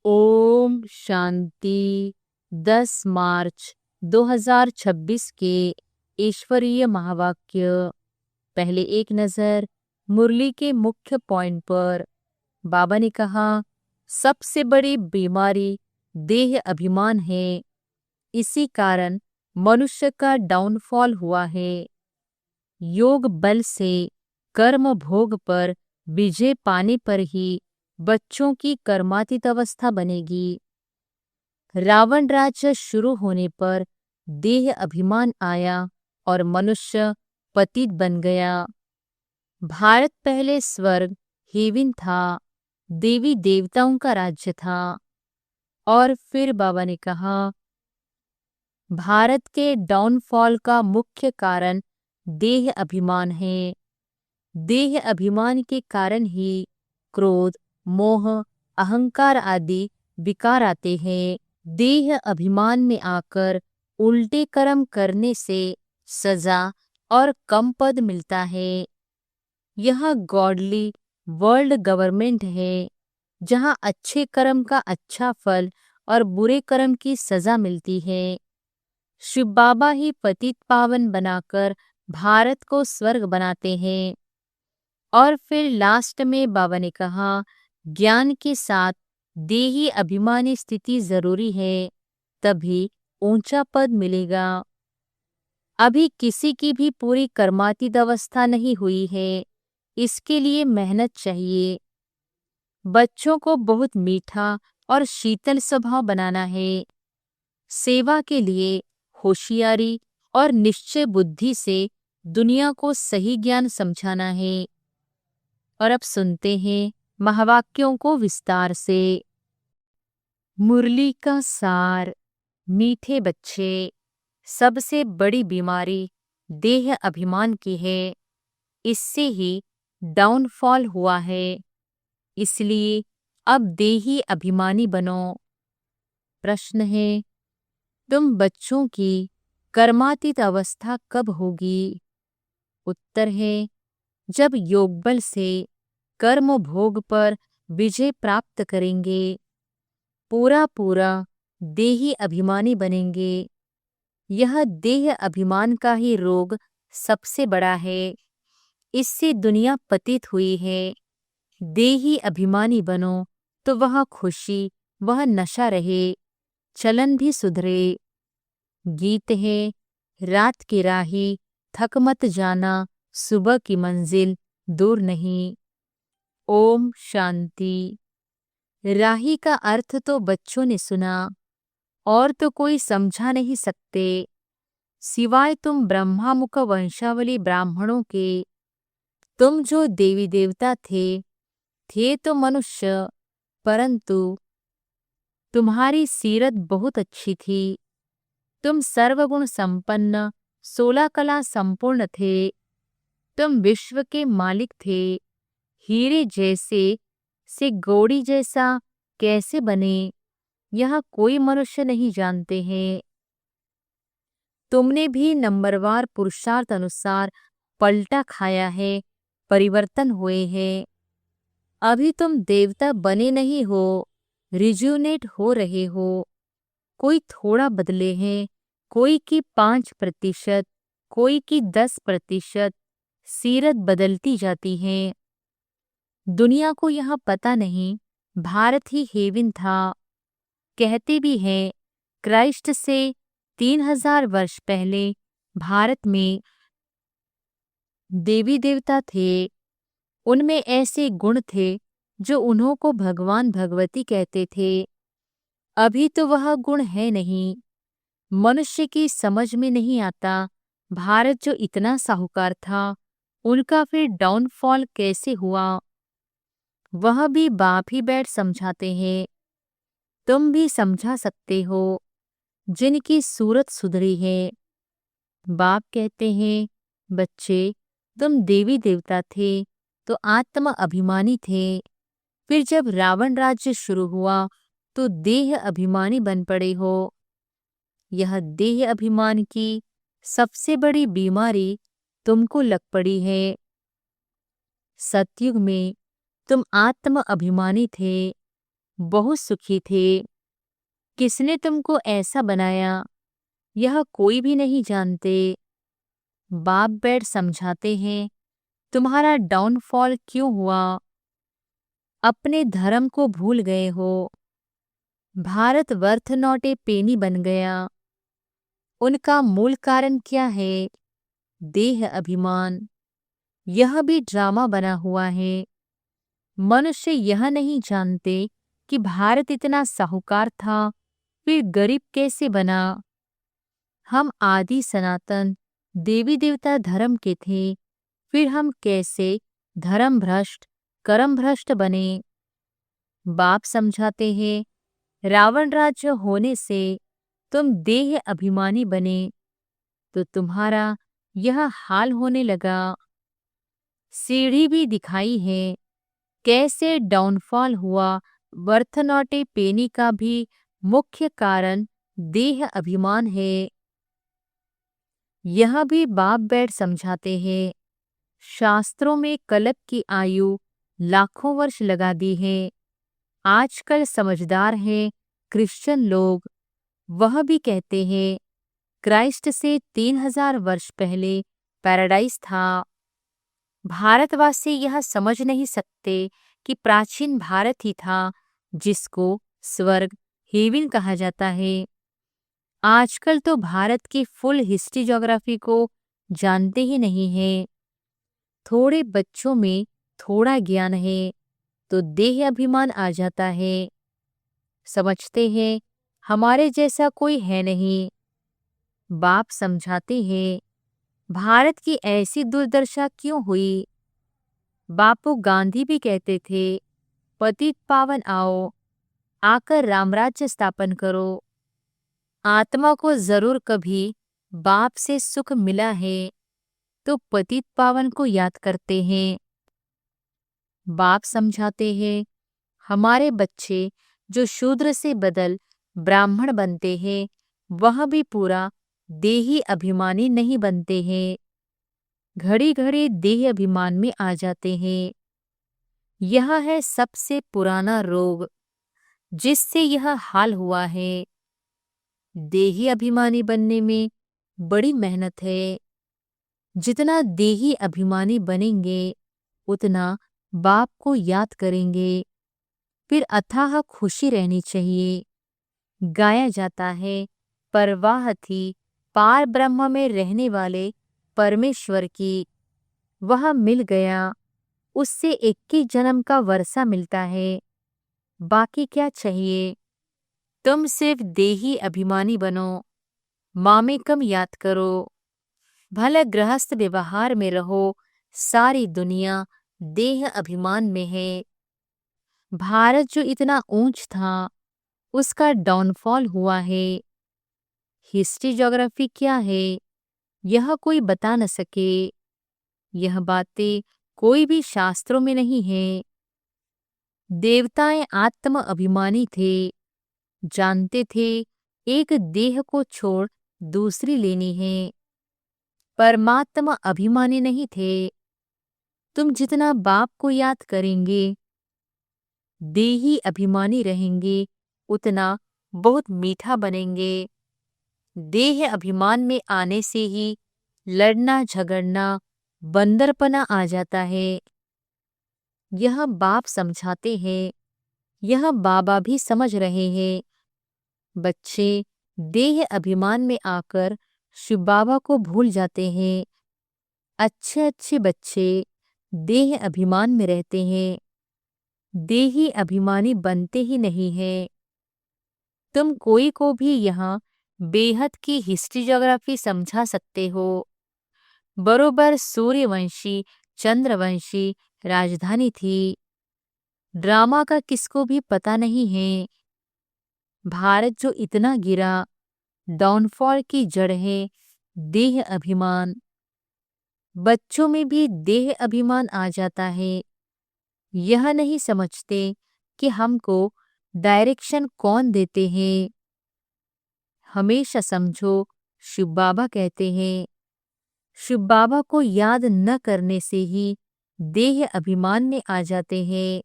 ओम शांति। 10 मार्च 2026 के ईश्वरीय महावाक्य। पहले एक नजर मुरली के मुख्य पॉइंट पर। बाबा ने कहा, सबसे बड़ी बीमारी देह अभिमान है। इसी कारण मनुष्य का डाउनफॉल हुआ है। योग बल से कर्म भोग पर विजय पाने पर ही बच्चों की कर्मातीत अवस्था बनेगी। रावण राज्य शुरू होने पर देह अभिमान आया और मनुष्य पतित बन गया। भारत पहले स्वर्ग हेवन था, देवी देवताओं का राज्य था। और फिर बाबा ने कहा, भारत के डाउनफॉल का मुख्य कारण देह अभिमान है। देह अभिमान के कारण ही क्रोध, मोह, अहंकार आदि विकार आते हैं। देह अभिमान में आकर उल्टे कर्म करने से सजा और कम पद मिलता है। यह गॉडली वर्ल्ड गवर्नमेंट है, जहाँ अच्छे कर्म का अच्छा फल और बुरे कर्म की सजा मिलती है। शिव बाबा ही पतित पावन बनाकर भारत को स्वर्ग बनाते हैं। और फिर लास्ट में बाबा ने कहा, ज्ञान के साथ देही अभिमानी स्थिति जरूरी है, तभी ऊंचा पद मिलेगा। अभी किसी की भी पूरी कर्मातीत अवस्था नहीं हुई है, इसके लिए मेहनत चाहिए। बच्चों को बहुत मीठा और शीतल स्वभाव बनाना है। सेवा के लिए होशियारी और निश्चय बुद्धि से दुनिया को सही ज्ञान समझाना है। और अब सुनते हैं महावाक्यों को विस्तार से। मुरली का सार। मीठे बच्चे, सबसे बड़ी बीमारी देह अभिमान की है। इससे ही डाउनफॉल हुआ है। इसलिए अब देही अभिमानी बनो। प्रश्न है, तुम बच्चों की कर्मातीत अवस्था कब होगी? उत्तर है, जब योगबल से कर्म भोग पर विजय प्राप्त करेंगे, पूरा देही अभिमानी बनेंगे। यह देह अभिमान का ही रोग सबसे बड़ा है। इससे दुनिया पतित हुई है। देही अभिमानी बनो तो वह खुशी, वह नशा रहे, चलन भी सुधरे। गीत है, रात की राही थक मत जाना, सुबह की मंजिल दूर नहीं। ओम शांति। राही का अर्थ तो बच्चों ने सुना, और तो कोई समझा नहीं सकते सिवाय तुम ब्रह्मामुख वंशावली ब्राह्मणों के। तुम जो देवी देवता थे तो मनुष्य, परंतु तुम्हारी सीरत बहुत अच्छी थी। तुम सर्वगुण संपन्न, 16 कला संपूर्ण थे। तुम विश्व के मालिक थे। हीरे जैसे से गौड़ी जैसा कैसे बने, यह कोई मनुष्य नहीं जानते हैं। तुमने भी नंबरवार पुरुषार्थ अनुसार पलटा खाया है, परिवर्तन हुए हैं। अभी तुम देवता बने नहीं हो, रिज्यूनेट हो रहे हो। कोई थोड़ा बदले हैं, कोई की 5%, कोई की 10%। सीरत बदलती जाती है। दुनिया को यह पता नहीं भारत ही हेवन था। कहते भी हैं, क्राइस्ट से 3000 वर्ष पहले भारत में देवी देवता थे। उनमें ऐसे गुण थे जो उन्हों को भगवान भगवती कहते थे। अभी तो वह गुण है नहीं। मनुष्य की समझ में नहीं आता, भारत जो इतना साहूकार था, उनका फिर डाउनफॉल कैसे हुआ। वह भी बाप ही बैठ समझाते हैं। तुम भी समझा सकते हो, जिनकी सूरत सुधरी है। बाप कहते हैं, बच्चे, तुम देवी देवता थे तो आत्म अभिमानी थे। फिर जब रावण राज्य शुरू हुआ तो देह अभिमानी बन पड़े हो। यह देह अभिमान की सबसे बड़ी बीमारी तुमको लग पड़ी है। सतयुग में तुम आत्म अभिमानी थे, बहुत सुखी थे। किसने तुमको ऐसा बनाया, यह कोई भी नहीं जानते। बाप बैठ समझाते हैं, तुम्हारा डाउनफॉल क्यों हुआ? अपने धर्म को भूल गए हो। भारत वर्थ नॉट ए पेनी बन गया। उनका मूल कारण क्या है? देह अभिमान। यह भी ड्रामा बना हुआ है। मनुष्य यह नहीं जानते कि भारत इतना साहूकार था, फिर गरीब कैसे बना। हम आदि सनातन देवी देवता धर्म के थे, फिर हम कैसे धर्म भ्रष्ट कर्म भ्रष्ट बने। बाप समझाते हैं, रावण राज्य होने से तुम देह अभिमानी बने तो तुम्हारा यह हाल होने लगा। सीढ़ी भी दिखाई है, कैसे डाउनफॉल हुआ। वर्थनॉटे पेनी का भी मुख्य कारण देह अभिमान है। यह भी बाप बैठ समझाते हैं। शास्त्रों में कल्प की आयु लाखों वर्ष लगा दी है। आजकल समझदार हैं क्रिश्चियन लोग, वह भी कहते हैं क्राइस्ट से 3000 वर्ष पहले पैराडाइज था। भारतवासी यह समझ नहीं सकते कि प्राचीन भारत ही था जिसको स्वर्ग हेवन कहा जाता है। आजकल तो भारत की फुल हिस्ट्री ज्योग्राफी को जानते ही नहीं है। थोड़े बच्चों में थोड़ा ज्ञान है तो देह अभिमान आ जाता है। समझते हैं हमारे जैसा कोई है नहीं। बाप समझाते हैं, भारत की ऐसी दुर्दशा क्यों हुई। बापू गांधी भी कहते थे, पतित पावन आओ, आकर रामराज्य स्थापन करो। आत्मा को जरूर कभी बाप से सुख मिला है तो पतित पावन को याद करते हैं। बाप समझाते हैं, हमारे बच्चे जो शूद्र से बदल ब्राह्मण बनते हैं, वह भी पूरा देही अभिमानी नहीं बनते हैं। घड़ी घड़ी देह अभिमान में आ जाते हैं। यह है सबसे पुराना रोग जिससे यह हाल हुआ है। देही अभिमानी बनने में बड़ी मेहनत है। जितना देही अभिमानी बनेंगे उतना बाप को याद करेंगे, फिर अथाह खुशी रहनी चाहिए। गाया जाता है, परवाह थी पार ब्रह्म में रहने वाले परमेश्वर की, वह मिल गया, उससे 21 जन्म का वर्षा मिलता है। बाकी क्या चाहिए? तुम सिर्फ देही अभिमानी बनो, मामे कम याद करो, भले गृहस्थ व्यवहार में रहो। सारी दुनिया देह अभिमान में है। भारत जो इतना ऊंच था उसका डाउनफॉल हुआ है। हिस्ट्री ज्योग्राफी क्या है यह कोई बता न सके। यह बातें कोई भी शास्त्रों में नहीं है। देवताएं आत्म अभिमानी थे, जानते थे एक देह को छोड़ दूसरी लेनी है। परमात्मा अभिमानी नहीं थे। तुम जितना बाप को याद करेंगे, देही अभिमानी रहेंगे, उतना बहुत मीठा बनेंगे। देह अभिमान में आने से ही लड़ना झगड़ना बंदरपना आ जाता है। यह बाप समझाते हैं, यह बाबा भी समझ रहे हैं। बच्चे देह अभिमान में आकर शिव बाबा को भूल जाते हैं। अच्छे अच्छे बच्चे देह अभिमान में रहते हैं, देही अभिमानी बनते ही नहीं हैं। तुम कोई को भी यहाँ बेहद की हिस्ट्री ज्योग्राफी समझा सकते हो। बरोबर सूर्यवंशी चंद्रवंशी राजधानी थी। ड्रामा का किसको भी पता नहीं है। भारत जो इतना गिरा, डाउनफॉल की जड़ है देह अभिमान। बच्चों में भी देह अभिमान आ जाता है। यह नहीं समझते कि हमको डायरेक्शन कौन देते हैं। हमेशा समझो शिव बाबा कहते हैं, शिव बाबा को याद न करने से ही देह अभिमान में आ जाते हैं।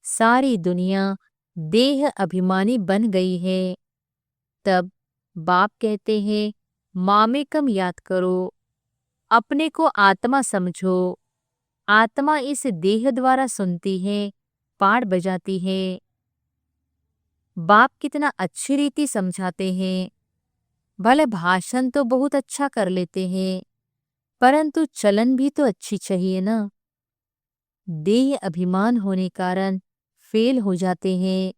सारी दुनिया देह अभिमानी बन गई है। तब बाप कहते हैं, मामेकम याद करो, अपने को आत्मा समझो। आत्मा इस देह द्वारा सुनती है, पाठ बजाती है। बाप कितना अच्छी रीति समझाते हैं। भले भाषण तो बहुत अच्छा कर लेते हैं, परंतु चलन भी तो अच्छी चाहिए ना। देह अभिमान होने कारण फेल हो जाते हैं।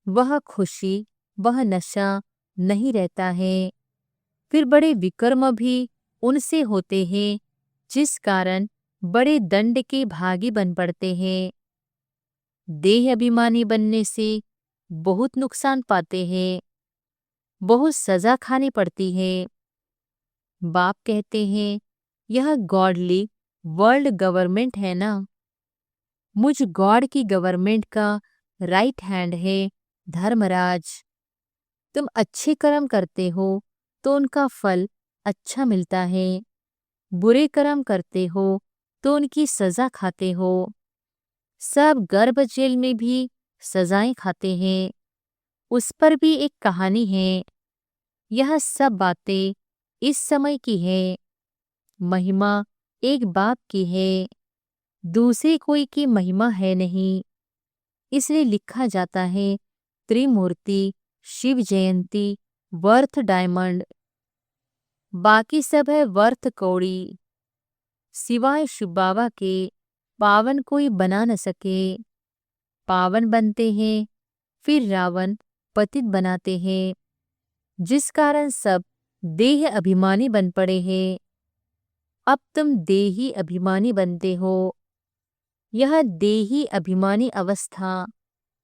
वह खुशी, वह नशा नहीं रहता है। फिर बड़े विकर्म भी उनसे होते हैं, जिस कारण बड़े दंड के भागी बन पड़ते हैं। देह अभिमानी बनने से बहुत नुकसान पाते हैं, बहुत सजा खानी पड़ती है। बाप कहते हैं, यह गॉडली वर्ल्ड गवर्नमेंट है ना। मुझ गॉड की गवर्नमेंट का राइट हैंड है धर्मराज। तुम अच्छे कर्म करते हो तो उनका फल अच्छा मिलता है, बुरे कर्म करते हो तो उनकी सजा खाते हो। सब गर्भ जेल में भी सजाएं खाते हैं, उस पर भी एक कहानी है। यह सब बातें इस समय की है। महिमा एक बाप की है, दूसरे कोई की महिमा है नहीं। इसलिए लिखा जाता है, त्रिमूर्ति, शिव जयंती, वर्थ डायमंड। बाकी सब है वर्थ कौड़ी। सिवाय शिव बाबा के पावन कोई बना न सके। पावन बनते हैं, फिर रावण पतित बनाते हैं, जिस कारण सब देह अभिमानी बन पड़े हैं। अब तुम देही अभिमानी बनते हो। यह देही अभिमानी अवस्था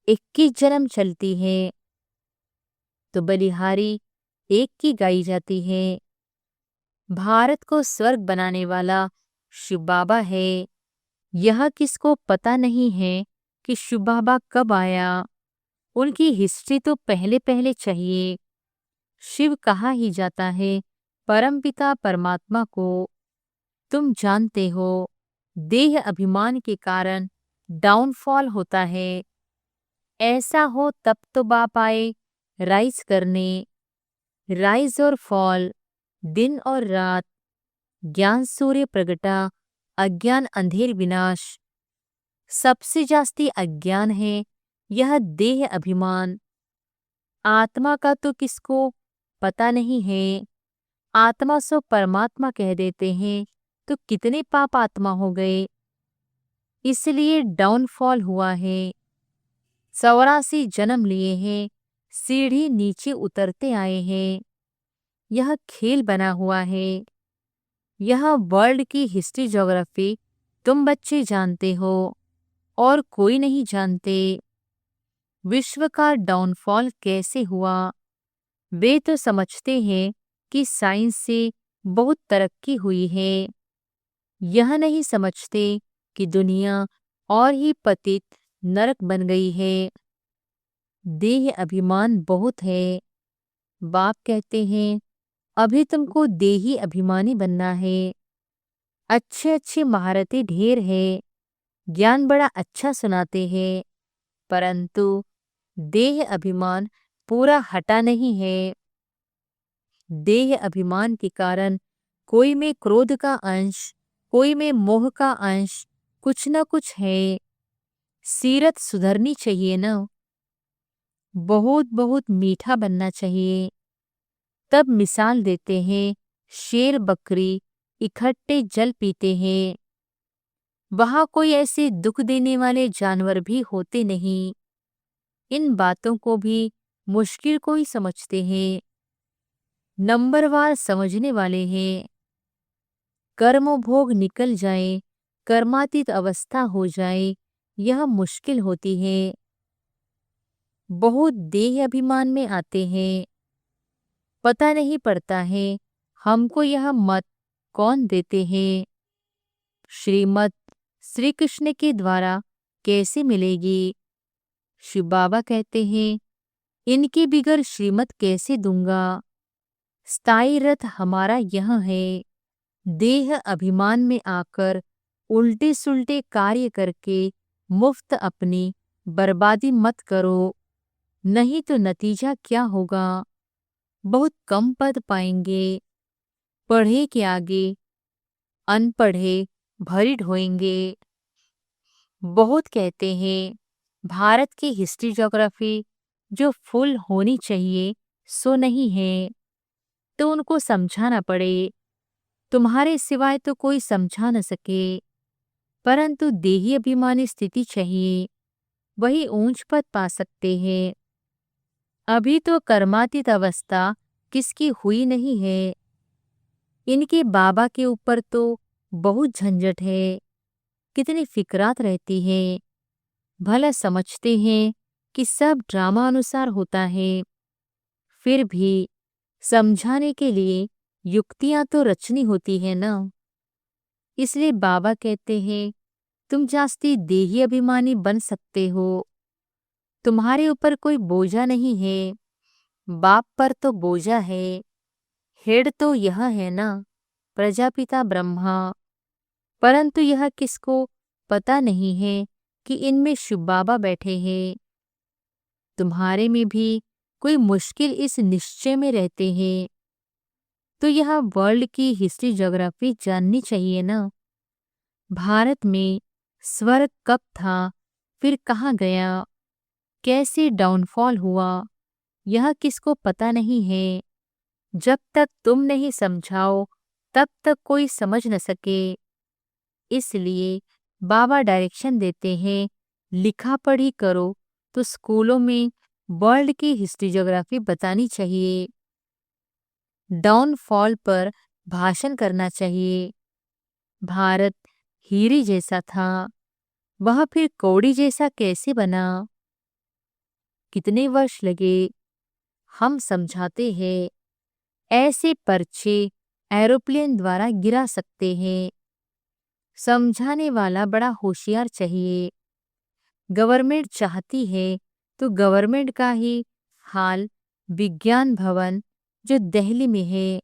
21 जन्म चलती है, तो बलिहारी एक की गाई जाती है। भारत को स्वर्ग बनाने वाला शिव बाबा है। यह किसको पता नहीं है कि शिव बाबा कब आया। उनकी हिस्ट्री तो पहले पहले चाहिए। शिव कहा ही जाता है परमपिता परमात्मा को। तुम जानते हो, देह अभिमान के कारण डाउनफॉल होता है। ऐसा हो तब तो बाप आए राइज करने। राइज और फॉल, दिन और रात, ज्ञान सूर्य प्रगटा, अज्ञान अंधेर विनाश। सबसे जास्ती अज्ञान है यह देह अभिमान। आत्मा का तो किसको पता नहीं है। आत्मा सो परमात्मा कह देते हैं, तो कितने पाप आत्मा हो गए। इसलिए डाउनफॉल हुआ है। 84 जन्म लिए हैं, सीढ़ी नीचे उतरते आए हैं। यह खेल बना हुआ है। यह वर्ल्ड की हिस्ट्री ज्योग्राफी तुम बच्चे जानते हो और कोई नहीं जानते। विश्व का डाउनफॉल कैसे हुआ वे तो समझते हैं कि साइंस से बहुत तरक्की हुई है। यह नहीं समझते कि दुनिया और ही पतित नरक बन गई है। देह अभिमान बहुत है। बाप कहते हैं, अभी तुमको देही अभिमानी बनना है। अच्छे अच्छे महारथी ढेर है, ज्ञान बड़ा अच्छा सुनाते हैं, परंतु देह अभिमान पूरा हटा नहीं है। देह अभिमान के कारण कोई में क्रोध का अंश, कोई में मोह का अंश, कुछ न कुछ है। सीरत सुधरनी चाहिए ना। बहुत बहुत मीठा बनना चाहिए। तब मिसाल देते हैं, शेर बकरी इकट्ठे जल पीते हैं। वहां कोई ऐसे दुख देने वाले जानवर भी होते नहीं। इन बातों को भी मुश्किल को ही समझते हैं। नंबरवार समझने वाले हैं। कर्म भोग निकल जाए, कर्मातीत अवस्था हो जाए, यह मुश्किल होती है। बहुत देह अभिमान में आते हैं। पता नहीं पड़ता है हमको यह मत कौन देते हैं। श्रीमत श्री कृष्ण के द्वारा कैसे मिलेगी। शिव बाबा कहते हैं, इनके बिगर श्रीमत कैसे दूंगा। स्थायी रथ हमारा यह है। देह अभिमान में आकर उल्टे सुल्टे कार्य करके मुफ्त अपनी बर्बादी मत करो, नहीं तो नतीजा क्या होगा? बहुत कम पद पाएंगे। पढ़े के आगे अनपढ़े भरी ढोएंगे। बहुत कहते हैं भारत की हिस्ट्री ज्योग्राफी जो फुल होनी चाहिए सो नहीं है, तो उनको समझाना पड़े। तुम्हारे सिवाय तो कोई समझा न सके, परंतु देही अभिमानी स्थिति चाहिए, वही ऊंच पद पा सकते हैं। अभी तो कर्मातीत अवस्था किसकी हुई नहीं है। इनके बाबा के ऊपर तो बहुत झंझट है, कितनी फिक्रात रहती है। भला समझते हैं कि सब ड्रामा अनुसार होता है, फिर भी समझाने के लिए युक्तियां तो रचनी होती है ना। इसलिए बाबा कहते हैं तुम जास्ती देही अभिमानी बन सकते हो, तुम्हारे ऊपर कोई बोझा नहीं है। बाप पर तो बोझा है, हेड तो यह है ना, प्रजापिता ब्रह्मा। परंतु यह किसको पता नहीं है कि इनमें शिव बाबा बैठे हैं। तुम्हारे में भी कोई मुश्किल इस निश्चय में रहते हैं, तो यह वर्ल्ड की हिस्ट्री ज्योग्राफी जाननी चाहिए ना। भारत में स्वर्ग कब था, फिर कहाँ गया, कैसे डाउनफॉल हुआ, यह किसको पता नहीं है। जब तक तुम नहीं समझाओ तब तक कोई समझ न सके। इसलिए बाबा डायरेक्शन देते हैं लिखा पढ़ी करो, तो स्कूलों में वर्ल्ड की हिस्ट्री ज्योग्राफी बतानी चाहिए। डाउनफॉल पर भाषण करना चाहिए। भारत हीरे जैसा था, वह फिर कौड़ी जैसा कैसे बना? कितने वर्ष लगे? हम समझाते हैं ऐसे पर्चे एरोप्लेन द्वारा गिरा सकते हैं। समझाने वाला बड़ा होशियार चाहिए। गवर्नमेंट चाहती है तो गवर्नमेंट का ही हाल विज्ञान भवन जो दिल्ली में है,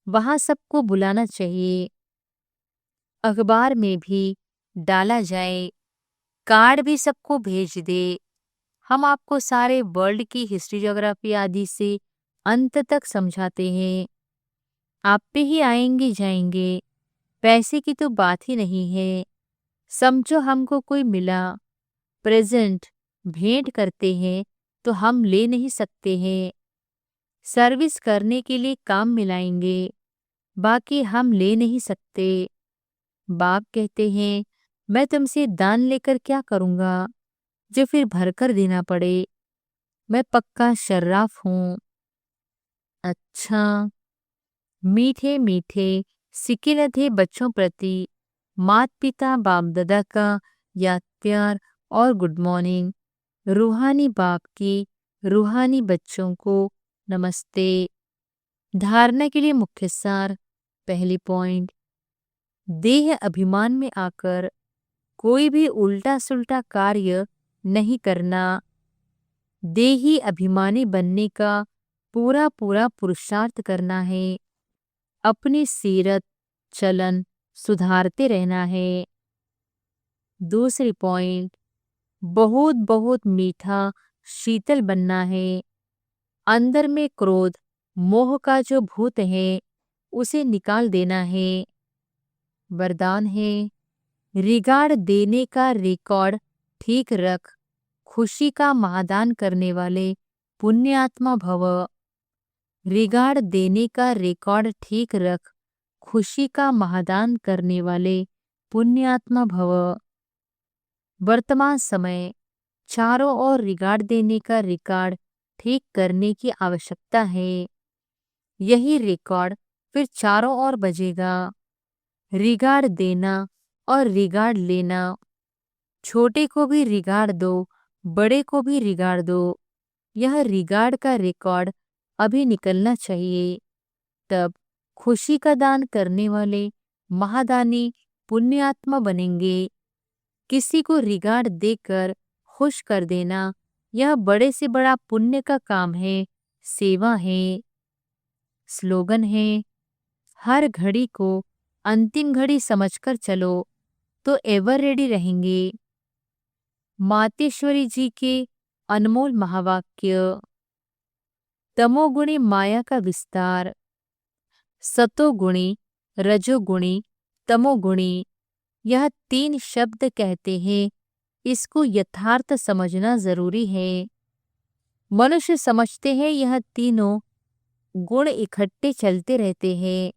वहां सबको बुलाना चाहिए। अखबार में भी डाला जाए, कार्ड भी सबको भेज दे। हम आपको सारे वर्ल्ड की हिस्ट्री ज्योग्राफी आदि से अंत तक समझाते हैं। आप पे ही आएंगे जाएंगे, पैसे की तो बात ही नहीं है। समझो हमको कोई मिला, प्रेजेंट भेंट करते हैं तो हम ले नहीं सकते हैं। सर्विस करने के लिए काम मिलाएंगे, बाकी हम ले नहीं सकते। बाप कहते हैं मैं तुमसे दान लेकर क्या करूंगा जो फिर भरकर देना पड़े। मैं पक्का शर्राफ हूँ। अच्छा, मीठे मीठे सिकिल थे बच्चों प्रति मात पिता बाप दादा का याद प्यार और गुड मॉर्निंग। रूहानी बाप की रूहानी बच्चों को नमस्ते। धारणा के लिए मुख्य सार। पहली पॉइंट, देह अभिमान में आकर कोई भी उल्टा सुल्टा कार्य नहीं करना। देही अभिमानी बनने का पूरा पूरा पुरुषार्थ करना है। अपनी सीरत चलन सुधारते रहना है। दूसरी पॉइंट, बहुत बहुत मीठा शीतल बनना है। अंदर में क्रोध मोह का जो भूत है उसे निकाल देना है। वरदान है, रिगार्ड देने का रिकॉर्ड ठीक रख, खुशी का महादान करने वाले पुण्यात्मा भव। रिगार्ड देने का रिकॉर्ड ठीक रख, खुशी का महादान करने वाले पुण्यात्मा भव। वर्तमान समय चारों ओर रिगार्ड देने का रिकॉर्ड ठीक करने की आवश्यकता है। यही रिकॉर्ड फिर चारों ओर बजेगा। रिगार्ड देना और रिगार्ड लेना, छोटे को भी रिगार्ड दो, बड़े को भी रिगार्ड दो। यह रिगार्ड का रिकॉर्ड अभी निकलना चाहिए, तब खुशी का दान करने वाले महादानी पुण्यात्मा बनेंगे। किसी को रिगार्ड देकर खुश कर देना यह बड़े से बड़ा पुण्य का काम है, सेवा है। स्लोगन है, हर घड़ी को अंतिम घड़ी समझकर चलो तो एवर रेडी रहेंगे। मातेश्वरी जी के अनमोल महावाक्य। तमोगुणी माया का विस्तार। सतोगुणी, रजोगुणी, तमोगुणी, यह 3 शब्द कहते हैं। इसको यथार्थ समझना जरूरी है। मनुष्य समझते हैं यह तीनों गुण इकट्ठे चलते रहते हैं,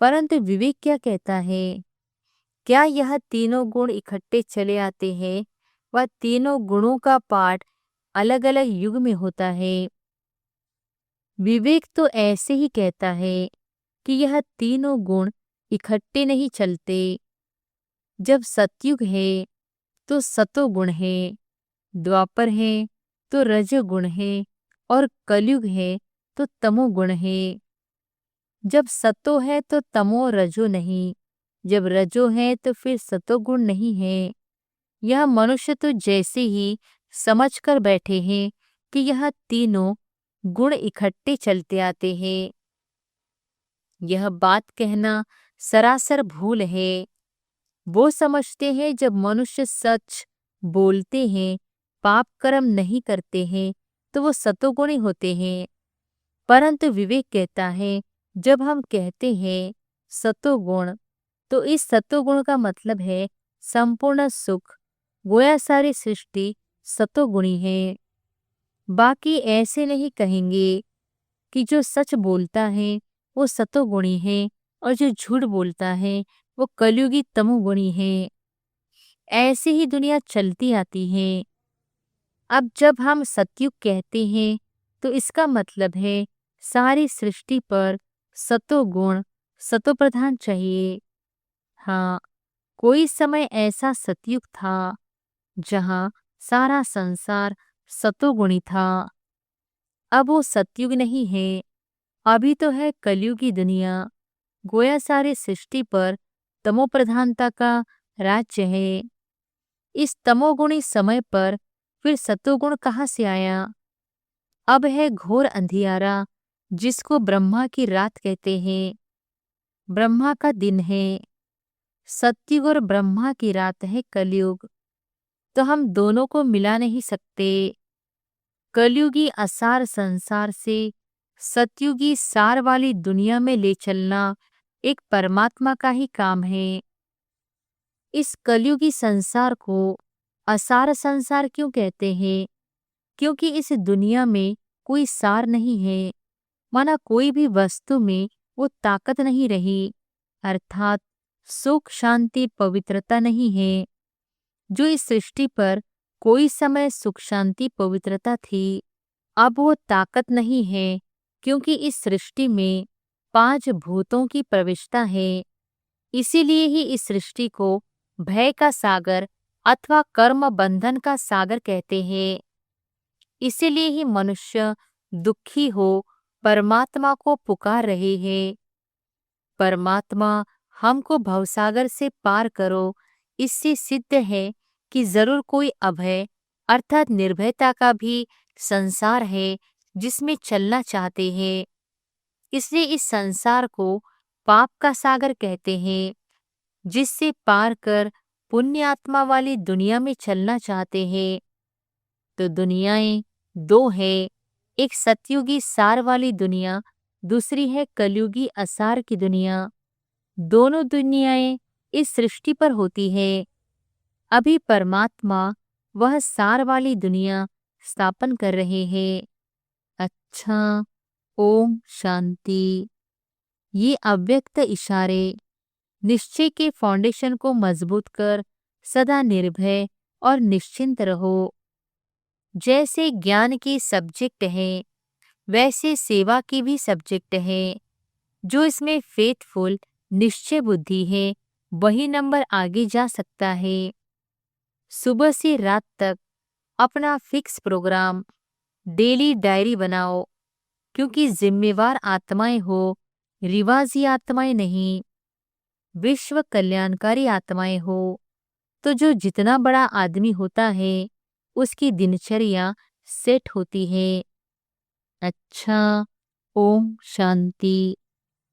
परंतु विवेक क्या कहता है? क्या यह तीनों गुण इकट्ठे चले आते हैं? वह तीनों गुणों का पाठ अलग अलग युग में होता है। विवेक तो ऐसे ही कहता है कि यह तीनों गुण इकट्ठे नहीं चलते। जब सतयुग है तो सतोगुण है, द्वापर है तो रजोगुण है, और कलयुग है तो तमोगुण है। जब सतो है तो तमो रजो नहीं, जब रजो है तो फिर सतोगुण नहीं है। यह मनुष्य तो जैसे ही समझ कर बैठे हैं कि यह तीनों गुण इकट्ठे चलते आते हैं। यह बात कहना सरासर भूल है। वो समझते हैं जब मनुष्य सच बोलते हैं, पाप कर्म नहीं करते हैं, तो वो सतोगुणी होते हैं। परंतु विवेक कहता है जब हम कहते हैं सतोगुण, तो इस सतोगुण का मतलब है संपूर्ण सुख। गोया सारी सृष्टि सतोगुणी है। बाकी ऐसे नहीं कहेंगे कि जो सच बोलता है वो सतोगुणी है और जो झूठ बोलता है वो कलयुगी तमोगुणी है। ऐसे ही दुनिया चलती आती है। अब जब हम सतयुग कहते हैं तो इसका मतलब है सारी सृष्टि पर सतोगुण, सतोप्रधान चाहिए। हाँ, कोई समय ऐसा सतयुग था जहाँ सारा संसार सतोगुणी था। अब वो सतयुग नहीं है, अभी तो है कलयुगी दुनिया। गोया सारी सृष्टि पर तमोप्रधानता का राज्य है। इस तमोगुणी समय पर फिर सतोगुण कहाँ से आया? अब है घोर अंधियारा, जिसको ब्रह्मा की रात कहते हैं। ब्रह्मा का दिन है सतयुग और ब्रह्मा की रात है कलयुग। तो हम दोनों को मिला नहीं सकते। कलयुगी असार संसार से सतयुगी सार वाली दुनिया में ले चलना एक परमात्मा का ही काम है। इस कलयुगी संसार को असार संसार क्यों कहते हैं? क्योंकि इस दुनिया में कोई सार नहीं है, माना कोई भी वस्तु में वो ताकत नहीं रही, अर्थात सुख शांति पवित्रता नहीं है। जो इस सृष्टि पर कोई समय सुख शांति पवित्रता थी, अब वो ताकत नहीं है, क्योंकि इस सृष्टि में 5 भूतों की प्रविष्टा है। इसीलिए ही इस सृष्टि को भय का सागर अथवा कर्म बंधन का सागर कहते हैं। इसीलिए ही मनुष्य दुखी हो परमात्मा को पुकार रहे हैं। परमात्मा हमको भवसागर से पार करो, इससे सिद्ध है कि जरूर कोई अभय अर्थात निर्भयता का भी संसार है जिसमें चलना चाहते हैं। इसलिए इस संसार को पाप का सागर कहते हैं, जिससे पार कर पुण्य आत्मा वाली दुनिया में चलना चाहते हैं। तो दुनियाएं 2 है, एक सतयुगी सार वाली दुनिया, दूसरी है कलयुगी असार की दुनिया। दोनों दुनियाएं इस सृष्टि पर होती है। अभी परमात्मा वह सार वाली दुनिया स्थापन कर रहे हैं। अच्छा, ओम शांति। ये अव्यक्त इशारे निश्चय के फाउंडेशन को मजबूत कर सदा निर्भय और निश्चिंत रहो। जैसे ज्ञान की सब्जेक्ट है, वैसे सेवा की भी सब्जेक्ट है। जो इसमें फेथफुल निश्चय बुद्धि है, वही नंबर आगे जा सकता है। सुबह से रात तक अपना फिक्स प्रोग्राम, डेली डायरी बनाओ, क्योंकि जिम्मेवार आत्माएं हो, रिवाजी आत्माएं नहीं। विश्व कल्याणकारी आत्माएं हो, तो जो जितना बड़ा आदमी होता है उसकी दिनचर्या सेट होती है। अच्छा, ओम शांति।